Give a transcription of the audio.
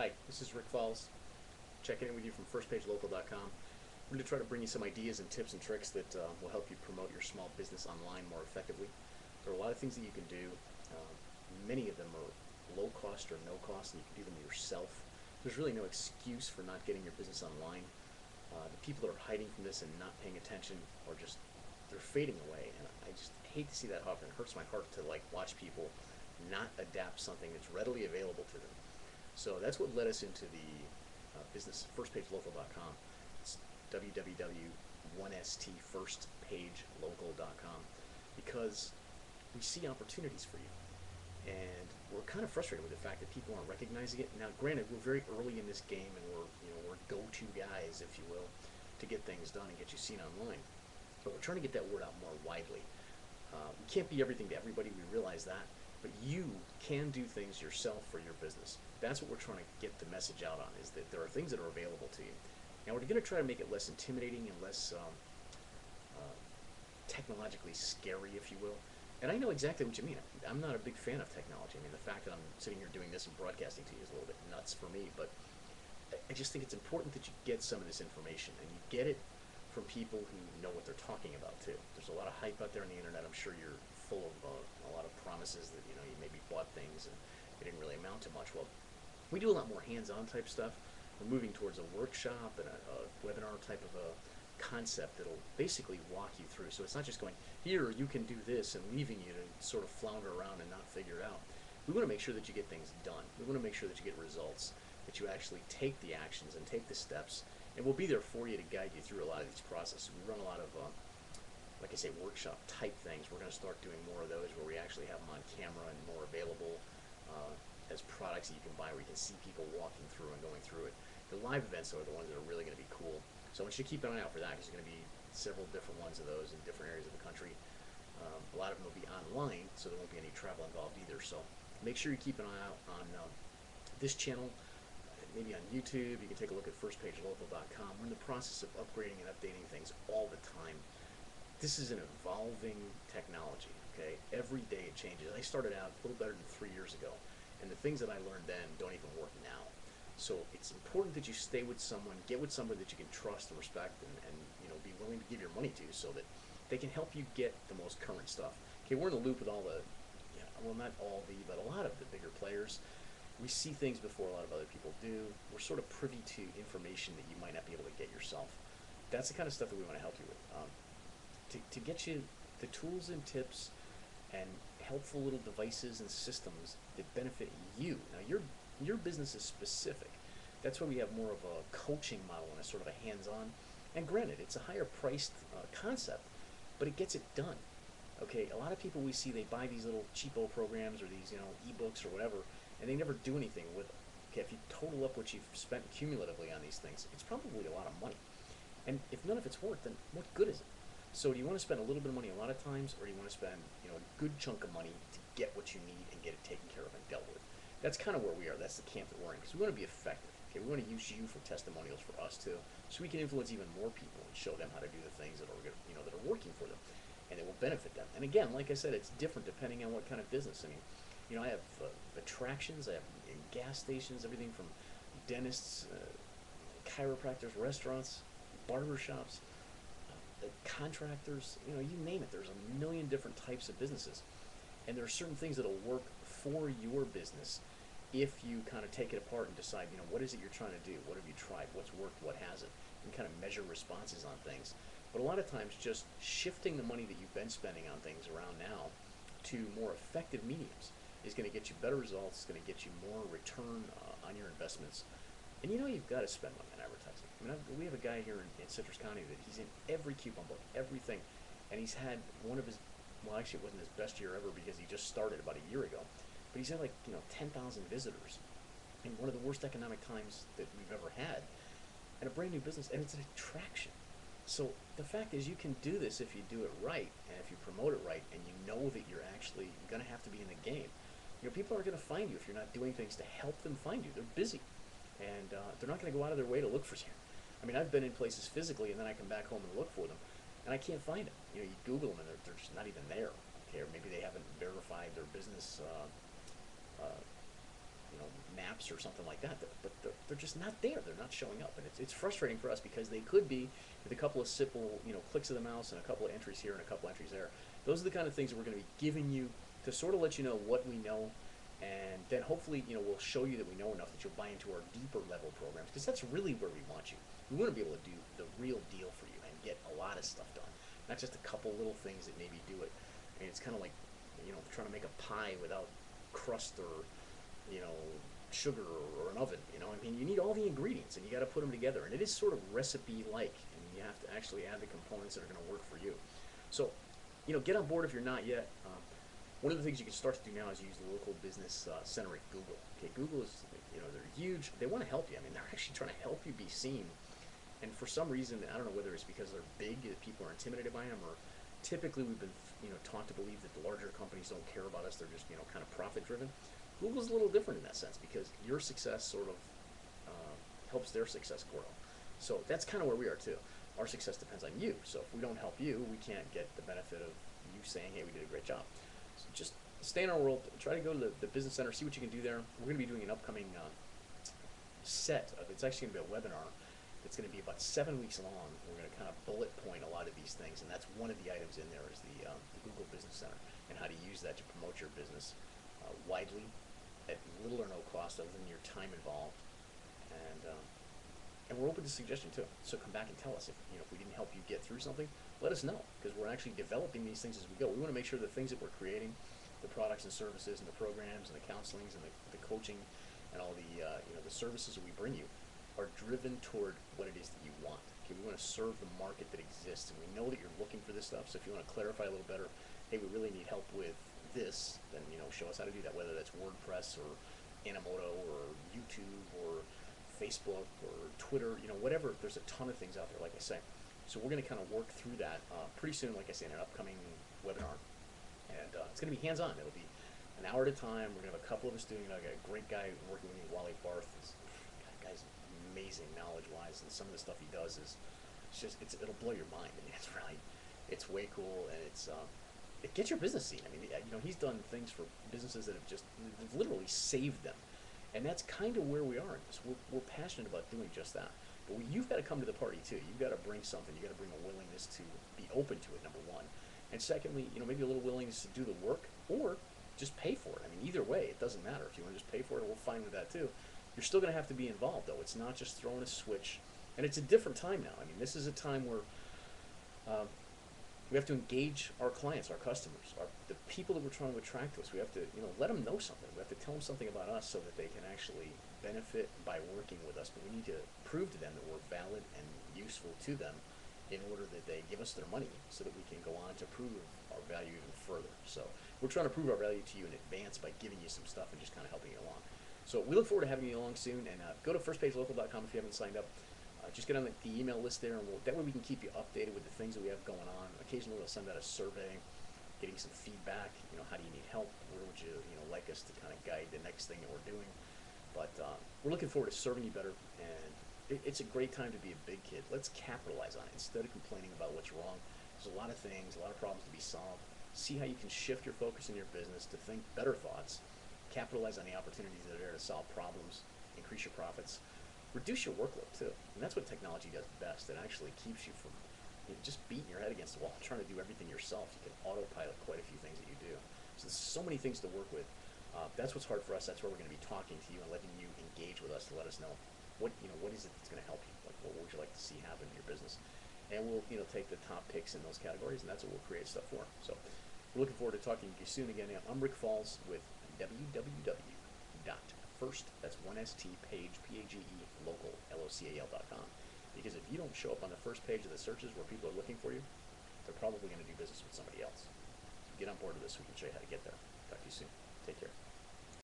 Hi, this is Rick Falls, checking in with you from firstpagelocal.com. I'm going to try to bring you some ideas and tips and tricks that will help you promote your small business online more effectively. There are a lot of things that you can do. Many of them are low cost or no cost, and you can do them yourself. There's really no excuse for not getting your business online. The people that are hiding from this and not paying attention are just, they're fading away, and I just hate to see that happen. It hurts my heart to watch people not adapt something that's readily available to them. So that's what led us into the business, firstpagelocal.com. It's www.1stfirstpagelocal.com, because we see opportunities for you. And we're kind of frustrated with the fact that people aren't recognizing it. Now, granted, we're very early in this game, and we're go-to guys, if you will, to get things done and get you seen online. But we're trying to get that word out more widely. We can't be everything to everybody, we realize that, but you can do things yourself for your business. That's what we're trying to get the message out on, is that there are things that are available to you. Now, we're going to try to make it less intimidating and less technologically scary, if you will. And I know exactly what you mean. I'm not a big fan of technology. I mean, the fact that I'm sitting here doing this and broadcasting to you is a little bit nuts for me, but I just think it's important that you get some of this information, and you get it from people who know what they're talking about too. There's a lot of hype out there on the internet. I'm sure you're full of a lot of promises that you maybe bought things and it didn't really amount to much. Well, we do a lot more hands-on type stuff. We're moving towards a workshop and a webinar type of a concept that'll basically walk you through. So it's not just going, here, you can do this, and leaving you to sort of flounder around and not figure it out. We want to make sure that you get things done. We want to make sure that you get results, that you actually take the actions and take the steps, and we'll be there for you to guide you through a lot of these processes. We run a lot of, like I say, workshop type things. We're going to start doing more of those where we actually have them on camera and more available as products that you can buy, where you can see people walking through and going through it. The live events are the ones that are really going to be cool. So I want you to keep an eye out for that, because there's going to be several different ones of those in different areas of the country. A lot of them will be online, so there won't be any travel involved either. So make sure you keep an eye out on this channel, maybe on YouTube. You can take a look at firstpagelocal.com. We're in the process of upgrading and updating things all the time. This is an evolving technology, okay? Every day it changes. I started out a little better than 3 years ago, and the things that I learned then don't even work now. So it's important that you stay with someone, get with someone that you can trust and respect, and be willing to give your money to, so that they can help you get the most current stuff. Okay, we're in the loop with all the, well, not all the, but a lot of the bigger players. We see things before a lot of other people do. We're sort of privy to information that you might not be able to get yourself. That's the kind of stuff that we want to help you with. To get you the tools and tips and helpful little devices and systems that benefit you. Now, your business is specific. That's why we have more of a coaching model and a sort of a hands-on. And granted, it's a higher priced concept, but it gets it done. Okay, a lot of people we see, they buy these little cheapo programs or these ebooks or whatever, and they never do anything with them. Okay, if you total up what you've spent cumulatively on these things, it's probably a lot of money. And if none of it's worth, then what good is it? So do you want to spend a little bit of money a lot of times, or do you want to spend a good chunk of money to get what you need and get it taken care of and dealt with? That's kind of where we are. That's the camp that we're in, because we want to be effective. Okay, we want to use you for testimonials for us too, so we can influence even more people and show them how to do the things that are that are working for them, and it will benefit them. And again, like I said, it's different depending on what kind of business. I mean, I have attractions, I have gas stations, everything from dentists, chiropractors, restaurants, barber shops, contractors, you name it. There's a million different types of businesses, and there are certain things that'll work for your business if you kind of take it apart and decide, what is it you're trying to do? What have you tried? What's worked? What hasn't? And kind of measure responses on things. But a lot of times, just shifting the money that you've been spending on things around now to more effective mediums is going to get you better results. It's going to get you more return on your investments. And you've got to spend money on advertising. I mean, we have a guy here in Citrus County that he's in every coupon book, everything. And he's had one of his, well, actually it wasn't his best year ever, because he just started about a year ago. But he's had 10,000 visitors in one of the worst economic times that we've ever had. And a brand new business, and it's an attraction. So the fact is, you can do this if you do it right, and if you promote it right, and you know that you're actually going to have to be in the game. People are going to find you if you're not doing things to help them find you. They're busy, and they're not going to go out of their way to look for you. I mean, I've been in places physically, and then I come back home and look for them, and I can't find them. You Google them, and they're just not even there. Okay, or maybe they haven't verified their business, map apps or something like that, but they're just not there. They're not showing up, and it's frustrating for us because they could be with a couple of simple clicks of the mouse and a couple of entries here and a couple entries there. Those are the kind of things that we're going to be giving you to sort of let you know what we know, and then hopefully we'll show you that we know enough that you'll buy into our deeper level programs, because that's really where we want you. We want to be able to do the real deal for you and get a lot of stuff done, not just a couple little things that maybe do it. I mean, it's kind of like trying to make a pie without crust or sugar or an oven. I mean, you need all the ingredients and you got to put them together, and it is sort of recipe like, and you have to actually add the components that are going to work for you. So get on board if you're not yet. One of the things you can start to do now is use the local business center at Google. Okay, Google is, they're huge. They want to help you. I mean, they're actually trying to help you be seen. And for some reason, I don't know whether it's because they're big that people are intimidated by them, or typically we've been, taught to believe that the larger companies don't care about us. They're just, kind of profit driven. Google's a little different in that sense because your success sort of helps their success grow. So that's kind of where we are too. Our success depends on you. So if we don't help you, we can't get the benefit of you saying, hey, we did a great job. So just stay in our world. Try to go to the Business Center, see what you can do there. We're going to be doing an upcoming set of, it's actually going to be a webinar. It's going to be about 7 weeks long. We're going to kind of bullet point a lot of these things, and that's one of the items in there is the Google Business Center and how to use that to promote your business widely at little or no cost other than your time involved. And we're open to suggestion too. So come back and tell us if we didn't help you get through something. Let us know, because we're actually developing these things as we go. We want to make sure the things that we're creating, the products and services and the programs and the counselings and the coaching and all the the services that we bring you are driven toward what it is that you want. Okay, we want to serve the market that exists, and we know that you're looking for this stuff. So if you want to clarify a little better, hey, we really need help with this, then show us how to do that, whether that's WordPress or Animoto or YouTube or Facebook or Twitter, whatever. There's a ton of things out there, like I say. So we're going to kind of work through that pretty soon, like I say, in an upcoming webinar. And it's going to be hands-on. It'll be an hour at a time. We're going to have a couple of us doing it. I got a great guy working with me, Wally Barth. That guy's amazing knowledge-wise, and some of the stuff he does is it'll blow your mind. I mean, it's way cool, and it gets your business seen. I mean, he's done things for businesses that have they've literally saved them. And that's kind of where we are in this. We're passionate about doing just that. But you've got to come to the party too. You've got to bring something. You've got to bring a willingness to be open to it, number one. And secondly, maybe a little willingness to do the work or just pay for it. I mean, either way, it doesn't matter. If you want to just pay for it, we're fine with that too. You're still going to have to be involved, though. It's not just throwing a switch. And it's a different time now. I mean, this is a time where we have to engage our clients, our customers, the people that we're trying to attract to us. We have to, let them know something. We have to tell them something about us so that they can actually benefit by working with us. But we need to prove to them that we're valid and useful to them in order that they give us their money so that we can go on to prove our value even further. So we're trying to prove our value to you in advance by giving you some stuff and just kind of helping you along. So we look forward to having you along soon. And go to firstpagelocal.com if you haven't signed up. Just get on the email list there, and that way we can keep you updated with the things that we have going on. Occasionally we'll send out a survey, getting some feedback. How do you need help? Where would you, like us to kind of guide the next thing that we're doing? But we're looking forward to serving you better, and it's a great time to be a big kid. Let's capitalize on it instead of complaining about what's wrong. There's a lot of things, a lot of problems to be solved. See how you can shift your focus in your business to think better thoughts, capitalize on the opportunities that are there to solve problems, increase your profits. Reduce your workload too, and that's what technology does best. It actually keeps you from just beating your head against the wall, trying to do everything yourself. You can autopilot quite a few things that you do. So there's so many things to work with. That's what's hard for us. That's where we're going to be talking to you and letting you engage with us to let us know what is it that's going to help you. Like, what would you like to see happen in your business? And we'll take the top picks in those categories, and that's what we'll create stuff for. So we're looking forward to talking to you soon. Again, I'm Rick Falls with www.first, that's one ST page, PAGE, local, LOCAL.com. Because if you don't show up on the first page of the searches where people are looking for you, they're probably going to do business with somebody else. So get on board with this. We can show you how to get there. Talk to you soon. Take care.